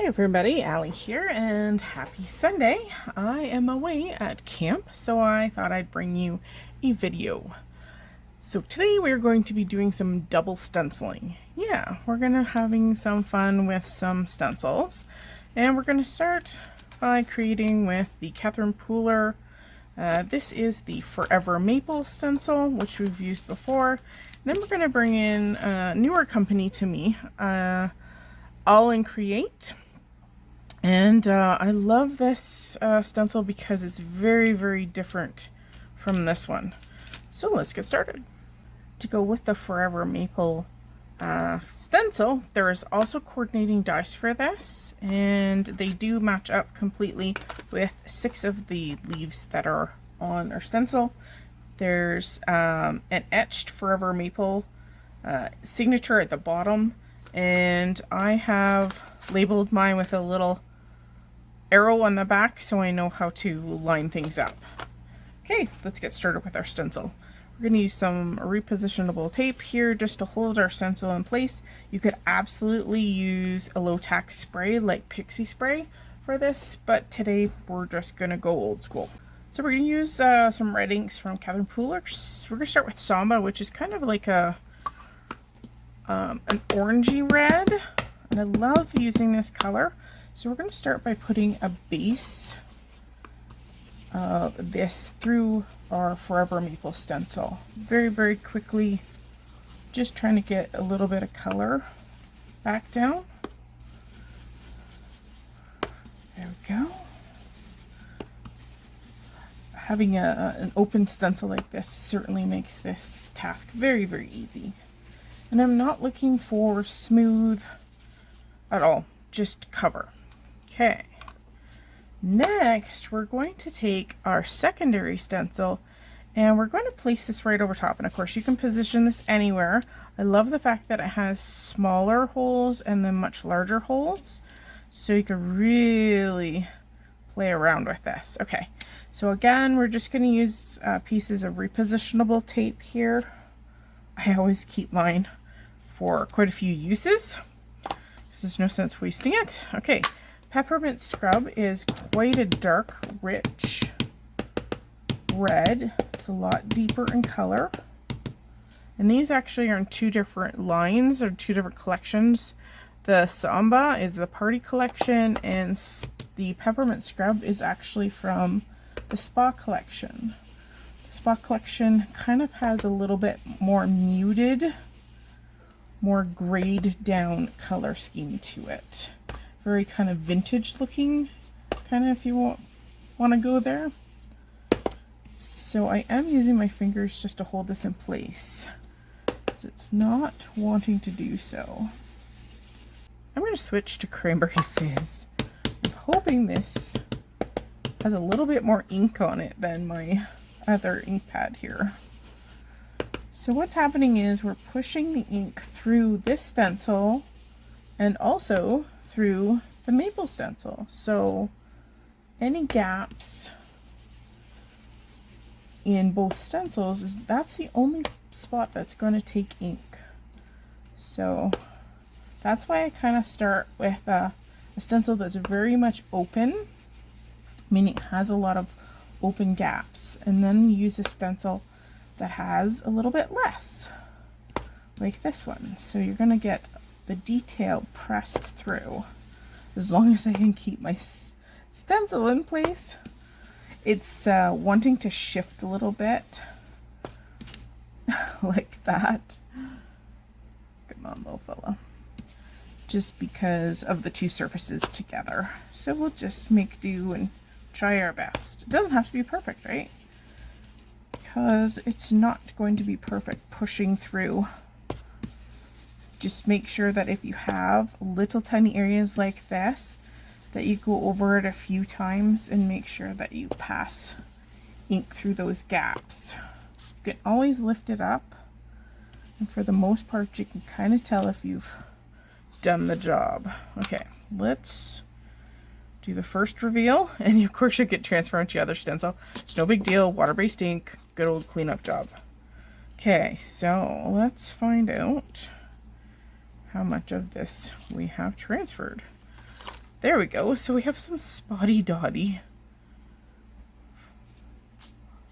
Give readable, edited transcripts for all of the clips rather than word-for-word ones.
everybody, Allie here, and happy Sunday. I am away at camp, so I thought I'd bring you a video. So today we're going to be doing some double stenciling. Yeah, we're gonna having some fun with some stencils, and we're gonna start by creating with the Catherine Pooler. This is the Forever Maple stencil, which we've used before. And then we're gonna bring in a newer company to me, Aall and Create. And I love this stencil because it's very, very different from this one. So let's get started. To go with the Forever Maple stencil, there is also coordinating dies for this, and they do match up completely with 6 of the leaves that are on our stencil. There's an etched Forever Maple signature at the bottom, and I have labeled mine with a little arrow on the back so I know how to line things up. Okay, let's get started with our stencil. We're going to use some repositionable tape here just to hold our stencil in place. You could absolutely use a low tack spray like Pixie Spray for this, but today we're just going to go old school. So we're going to use some red inks from Catherine Pooler. We're going to start with Samba, which is kind of like an orangey red, and I love using this color. So we're going to start by putting a base of this through our Forever Maple stencil. Very, very quickly, just trying to get a little bit of color back down. There we go. Having an open stencil like this certainly makes this task very, very easy. And I'm not looking for smooth at all, just cover. Okay, next we're going to take our secondary stencil and we're going to place this right over top. And of course you can position this anywhere. I love the fact that it has smaller holes and then much larger holes, so you can really play around with this. Okay, so again, we're just going to use pieces of repositionable tape here. I always keep mine for quite a few uses, because there's no sense wasting it. Okay. Peppermint Scrub is quite a dark, rich red. It's a lot deeper in color. And these actually are in 2 different lines or 2 different collections. The Samba is the Party Collection, and the Peppermint Scrub is actually from the Spa Collection. The Spa Collection kind of has a little bit more muted, more grayed down color scheme to it. Very kind of vintage looking, kind of, if you want to go there. So I am using my fingers just to hold this in place, because it's not wanting to do so. I'm going to switch to Cranberry Fizz. I'm hoping this has a little bit more ink on it than my other ink pad here. So what's happening is we're pushing the ink through this stencil and also through the maple stencil. So any gaps in both stencils, that's the only spot that's going to take ink. So that's why I kind of start with a stencil that's very much open, meaning it has a lot of open gaps, and then use a stencil that has a little bit less, like this one. So you're going to get the detail pressed through. As long as I can keep my stencil in place. It's wanting to shift a little bit like that. Come on, little fella. Just because of the 2 surfaces together. So we'll just make do and try our best. It doesn't have to be perfect, right? Because it's not going to be perfect pushing through. Just make sure that if you have little tiny areas like this, that you go over it a few times and make sure that you pass ink through those gaps. You can always lift it up, and for the most part you can kind of tell if you've done the job. Okay, let's do the first reveal, and of course you get transferred to the other stencil. It's no big deal, water-based ink, good old cleanup job. Okay, so let's find out how much of this we have transferred. There we go. So we have some spotty dotty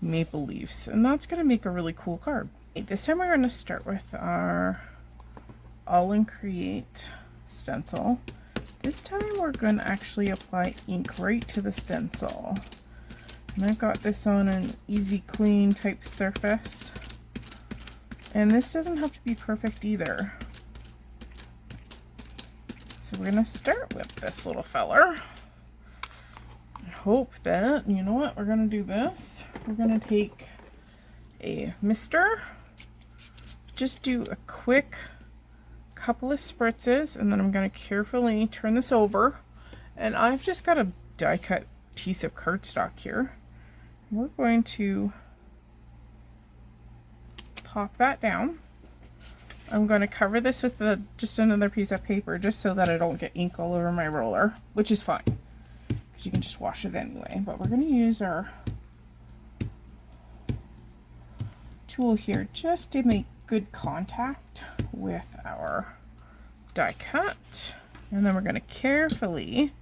maple leaves, and that's going to make a really cool card. This time we're going to start with our Aall Create stencil. This time we're going to actually apply ink right to the stencil. And I've got this on an easy clean type surface. And this doesn't have to be perfect either. So we're going to start with this little feller. And hope that, you know what, we're going to do this. We're going to take a mister. Just do a quick couple of spritzes, and then I'm going to carefully turn this over. And I've just got a die cut piece of cardstock here. We're going to pop that down. I'm going to cover this with just another piece of paper just so that I don't get ink all over my roller, which is fine because you can just wash it anyway. But we're going to use our tool here just to make good contact with our die cut, and then we're going to carefully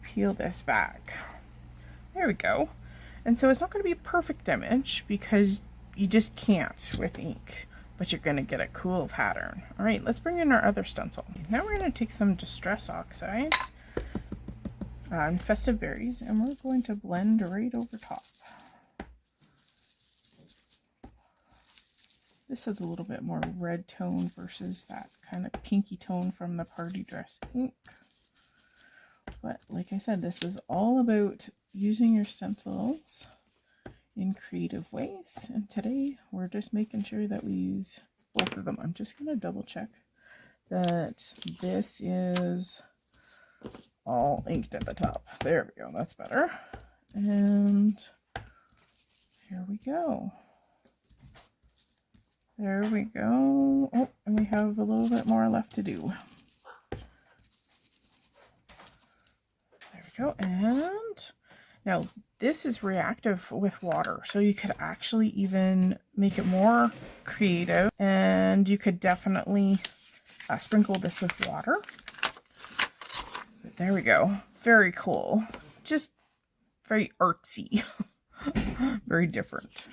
peel this back. There we go. And so it's not going to be a perfect image because you just can't with ink, but you're going to get a cool pattern. All right, let's bring in our other stencil. Now we're going to take some Distress Oxides and Festive Berries, and we're going to blend right over top. This has a little bit more red tone versus that kind of pinky tone from the party dress ink. But like I said, this is all about using your stencils in creative ways. And today we're just making sure that we use both of them. I'm just going to double check that this is all inked at the top. There we go. That's better. And here we go. There we go. Oh, and we have a little bit more left to do. There we go. And now this is reactive with water, so you could actually even make it more creative, and you could definitely sprinkle this with water. But there we go. Very cool. Just very artsy. Very different.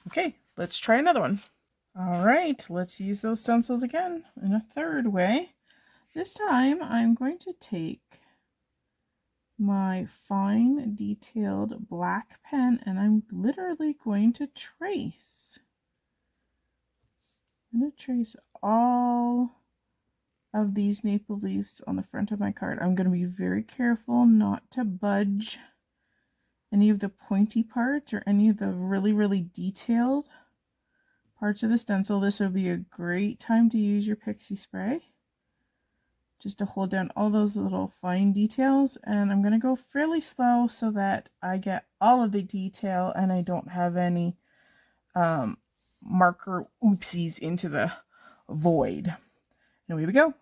Okay, let's try another one. All right, let's use those stencils again in a third way. This time I'm going to take my fine detailed black pen and I'm literally going to trace. I'm going to trace all of these maple leaves on the front of my card. I'm going to be very careful not to budge any of the pointy parts or any of the really detailed parts of the stencil. This would be a great time to use your pixie spray just to hold down all those little fine details, and I'm going to go fairly slow so that I get all of the detail and I don't have any marker oopsies into the void. And away we go.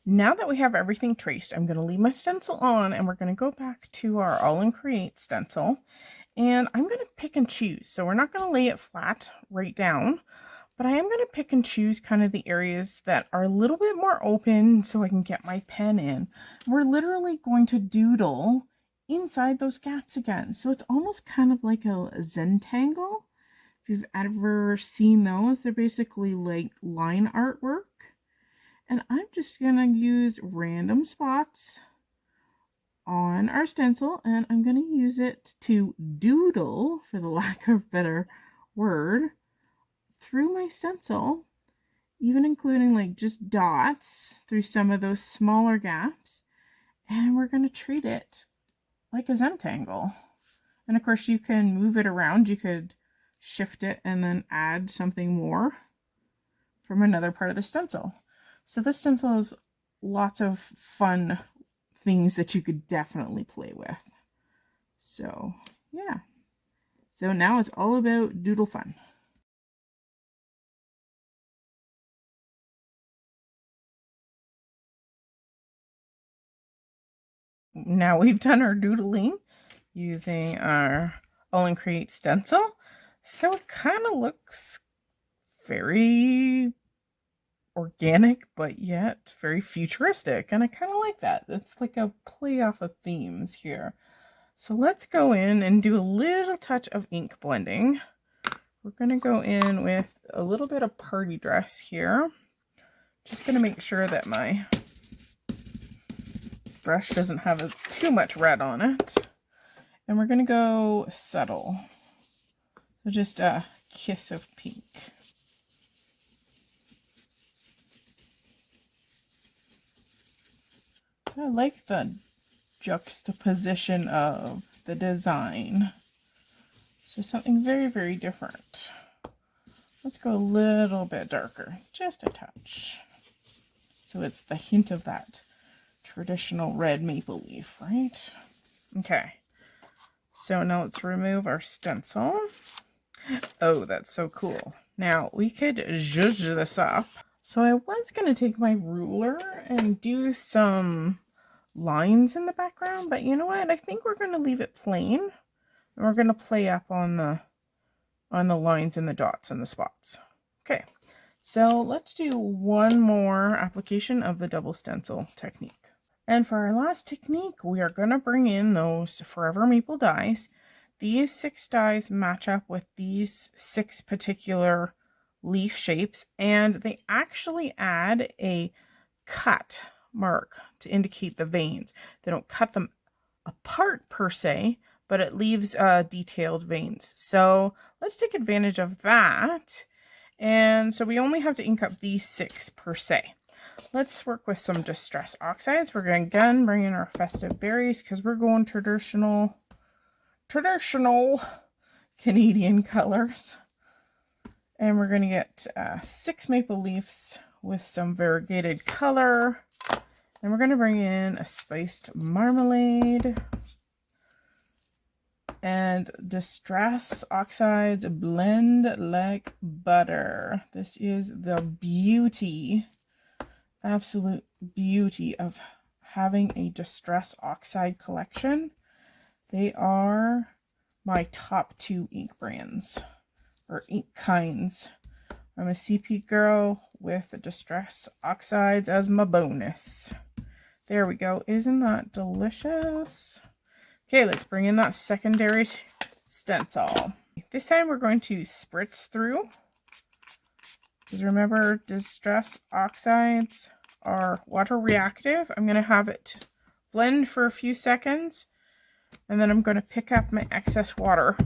Now that we have everything traced, I'm going to leave my stencil on and we're going to go back to our Aall Create stencil, and I'm going to pick and choose. So we're not going to lay it flat right down, but I am going to pick and choose kind of the areas that are a little bit more open so I can get my pen in. We're literally going to doodle inside those gaps again. So it's almost kind of like a Zentangle. If you've ever seen those, they're basically like line artwork. And I'm just going to use random spots on our stencil, and I'm going to use it to doodle, for the lack of a better word, through my stencil, even including like just dots through some of those smaller gaps. And we're going to treat it like a Zentangle. And of course you can move it around. You could shift it and then add something more from another part of the stencil. So this stencil has lots of fun things that you could definitely play with. So yeah. So now it's all about doodle fun. Now we've done our doodling using our Aall Create stencil. So it kind of looks very organic, but yet very futuristic. And I kind of like that. It's like a play off of themes here. So let's go in and do a little touch of ink blending. We're going to go in with a little bit of party dress here. Just going to make sure that my brush doesn't have too much red on it. And we're going to go subtle. So just a kiss of pink. So I like the juxtaposition of the design. So something very, very different. Let's go a little bit darker, just a touch. So it's the hint of that traditional red maple leaf, right? Okay. So now let's remove our stencil. Oh, that's so cool. Now we could zhuzh this up. So I was going to take my ruler and do some lines in the background, but you know what? I think we're going to leave it plain. And we're going to play up on the lines and the dots and the spots. Okay, so let's do one more application of the double stencil technique. And for our last technique, we are going to bring in those Forever Maple dies. These 6 dies match up with these 6 particular leaf shapes, and they actually add a cut mark to indicate the veins. They don't cut them apart per se, but it leaves detailed veins. So let's take advantage of that. And so we only have to ink up these 6 per se. Let's work with some Distress Oxides. We're going to again bring in our Festive Berries because we're going traditional Canadian colors. And we're going to get 6 maple leaves with some variegated color. And we're going to bring in a Spiced Marmalade. And Distress Oxides blend like butter. This is the beauty, absolute beauty of having a Distress Oxide collection. They are my top 2 ink brands, or ink kinds. I'm a CP girl with the Distress Oxides as my bonus. There we go. Isn't that delicious? Okay, let's bring in that secondary stencil. This time we're going to spritz through. Because remember, Distress Oxides are water reactive. I'm going to have it blend for a few seconds. And then I'm going to pick up my excess water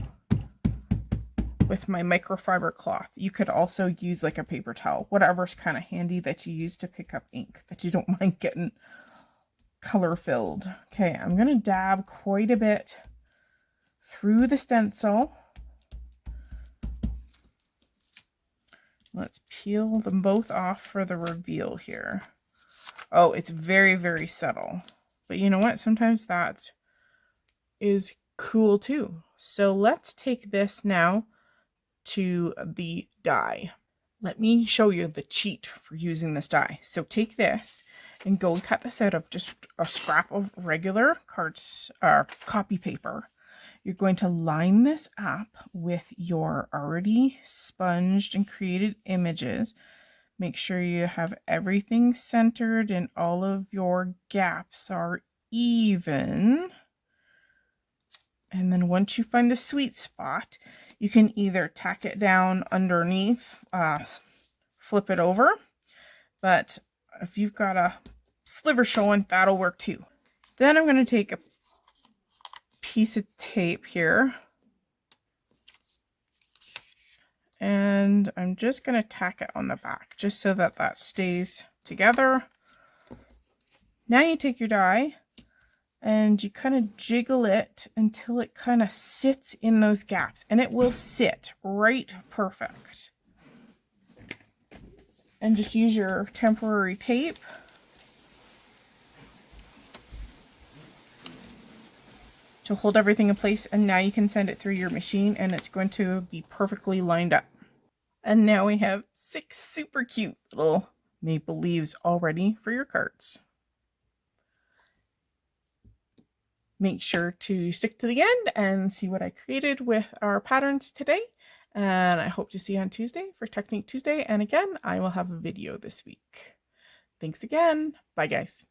with my microfiber cloth. You could also use like a paper towel, whatever's kind of handy that you use to pick up ink that you don't mind getting color filled. Okay, I'm going to dab quite a bit through the stencil. Let's peel them both off for the reveal here. Oh, it's very, very subtle. But you know what? Sometimes that is cool too. So let's take this now to the die. Let me show you the cheat for using this die. So take this and go and cut this out of just a scrap of regular copy paper. You're going to line this up with your already sponged and created images. Make sure you have everything centered and all of your gaps are even. And then once you find the sweet spot, you can either tack it down underneath, flip it over, but if you've got a sliver showing, that'll work too. Then I'm going to take a piece of tape here, and I'm just going to tack it on the back, just so that that stays together. Now you take your die, and you kind of jiggle it until it kind of sits in those gaps, and it will sit right perfect. And just use your temporary tape to hold everything in place, and now you can send it through your machine and it's going to be perfectly lined up. And now we have 6 super cute little maple leaves all ready for your cards. Make sure to stick to the end and see what I created with our patterns today. And I hope to see you on Tuesday for Technique Tuesday. And again, I will have a video this week. Thanks again. Bye, guys.